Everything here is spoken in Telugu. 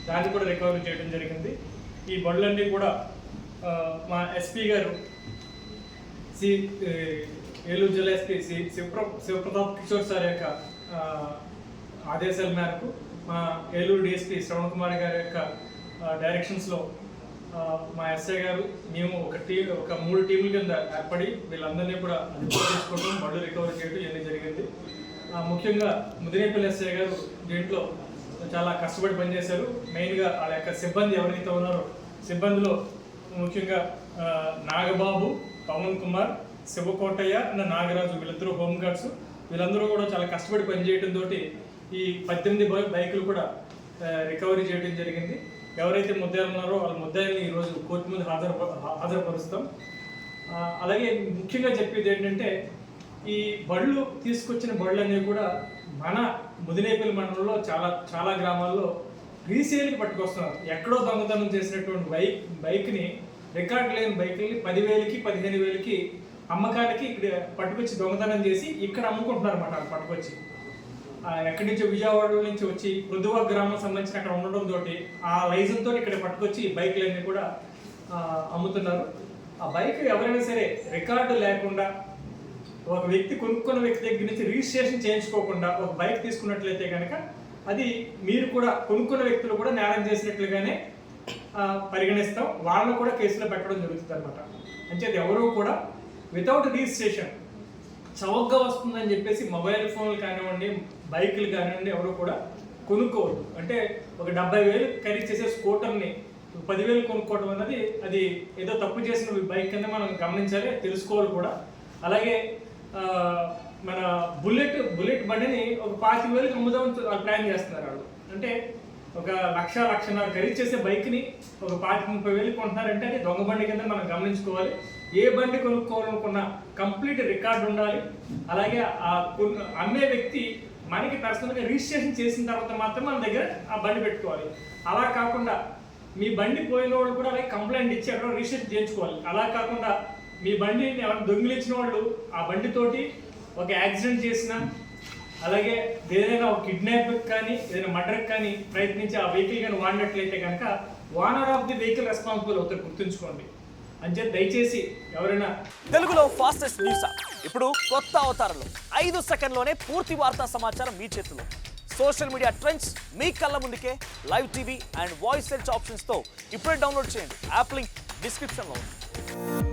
దాన్ని కూడా రికవరీ చేయడం జరిగింది. ఈ బండ్లన్నీ కూడా మా ఎస్పీ గారు ఏలూరు జిల్లా ఎస్పీ శివప్రతాప్ కిషోర్ సార్ యొక్క ఆదేశాల మేరకు మా ఏలూరు డిఎస్పీ శ్రవణ్ కుమార్ గారి యొక్క డైరెక్షన్స్లో మా ఎస్ఐ గారు మేము ఒక 3 టీముల కింద ఏర్పడి వీళ్ళందరినీ కూడా అదుపులో తీసుకోవడం, బండ్లు రికవరీ చేయడం ఇవన్నీ జరిగింది. ముఖ్యంగా ముదినేపల్లి ఎస్ఐ గారు దీంట్లో చాలా కష్టపడి పనిచేశారు. మెయిన్గా వాళ్ళ యొక్క సిబ్బంది ఎవరైతే ఉన్నారో సిబ్బందిలో ముఖ్యంగా నాగబాబు, పవన్ కుమార్, శివకోటయ్య, నాగరాజు వీళ్ళిద్దరూ హోంగార్డ్స్. వీళ్ళందరూ కూడా చాలా కష్టపడి పనిచేయడంతో ఈ 18 బైకులు కూడా రికవరీ చేయడం జరిగింది. ఎవరైతే ముద్దాయిలు ఉన్నారో వాళ్ళ ముద్దాయిల్ని ఈరోజు కోర్టు ముందు హాజరుపరుస్తాం. అలాగే ముఖ్యంగా చెప్పేది ఏంటంటే ఈ బళ్ళు తీసుకొచ్చిన బళ్ళు అనేవి కూడా మన ముదినేపల్లి మండలంలో చాలా గ్రామాల్లో రీసేల్కి పట్టుకొస్తున్నారు. ఎక్కడో దొంగతనం చేసినటువంటి బైక్ని, రికార్డు లేని బైకుల్ని 10,000కి 15,000కి అమ్మకానికి ఇక్కడ పట్టుకొచ్చి దొంగతనం చేసి ఇక్కడ అమ్ముకుంటున్నారు అన్నమాట. పట్టుకొచ్చి ఎక్కడి నుంచో విజయవాడ నుంచి వచ్చి మృదువా గ్రామం సంబంధించిన అక్కడ ఉండడంతో ఆ లైసెన్స్తో ఇక్కడ పట్టుకొచ్చి బైకులన్నీ కూడా అమ్ముతున్నారు. ఆ బైక్ ఎవరైనా సరే రికార్డు లేకుండా ఒక వ్యక్తి కొనుక్కున్న వ్యక్తి దగ్గర నుంచి రిజిస్ట్రేషన్ చేయించుకోకుండా ఒక బైక్ తీసుకున్నట్లయితే కనుక అది మీరు కూడా కొనుక్కున్న వ్యక్తులు కూడా నేరం చేసినట్లుగానే పరిగణిస్తాం. వాళ్ళను కూడా కేసులో పెట్టడం జరుగుతుంది అనమాట. అంచేది ఎవరు కూడా వితౌట్ రిజిస్ట్రేషన్ చౌకగా వస్తుందని చెప్పేసి మొబైల్ ఫోన్లు కానివ్వండి, బైకులు కానివ్వండి ఎవరు కూడా కొనుక్కోవద్దు. అంటే ఒక 70,000 ఖరీదు చేసే స్కూటర్ని 10,000 కొనుక్కోవడం అన్నది అది ఏదో తప్పు చేసిన బైక్ కింద మనం గమనించాలి, తెలుసుకోవాలి కూడా. అలాగే మన బుల్లెట్ బండిని ఒక 25,000కి అమ్ముదామని ప్లాన్ చేస్తున్నారు వాళ్ళు. అంటే ఒక 1,00,000-1,50,000 ఖరీదు చేసే బైక్ని ఒక 25,000-30,000 కొంటున్నారంటే అది దొంగ బండి కింద మనం గమనించుకోవాలి. ఏ బండి కొనుక్కోవాలనుకున్నా కంప్లీట్ రికార్డు ఉండాలి. అలాగే అమ్మే వ్యక్తి మనకి పర్సనల్గా రిజిస్ట్రేషన్ చేసిన తర్వాత మాత్రం మన దగ్గర ఆ బండి పెట్టుకోవాలి. అలా కాకుండా మీ బండి పోయిన వాళ్ళు కూడా అలాగే కంప్లైంట్ ఇచ్చి అక్కడ రిజిస్ట్రేషన్ చేయించుకోవాలి. అలా కాకుండా మీ బండిని ఎవరు దొంగిలించిన వాళ్ళు ఆ బండితోటి ఒక యాక్సిడెంట్ చేసినా, అలాగే ఏదైనా ఒక కిడ్నాప్ కానీ ఏదైనా మర్డర్ కానీ ప్రయత్నించి ఆ వెహికల్ కానీ వాడినట్లయితే కనుక owner of the vehicle responsible అవుతారు, గుర్తుంచుకోండి. అంతే దయచేసి ఎవరైనా తెలుగులో ఫాస్టెస్ట్ న్యూస్ ఇప్పుడు కొత్త అవతారంలో 5 సెకండ్లోనే పూర్తి వార్తా సమాచారం మీ చేతిలో. సోషల్ మీడియా ట్రెండ్స్ మీ కళ్ళ ముందుకే live TV and voice search ఆప్షన్స్తో ఇప్పుడే డౌన్లోడ్ చేయండి. యాప్ లింక్ డిస్క్రిప్షన్లో ఉంది.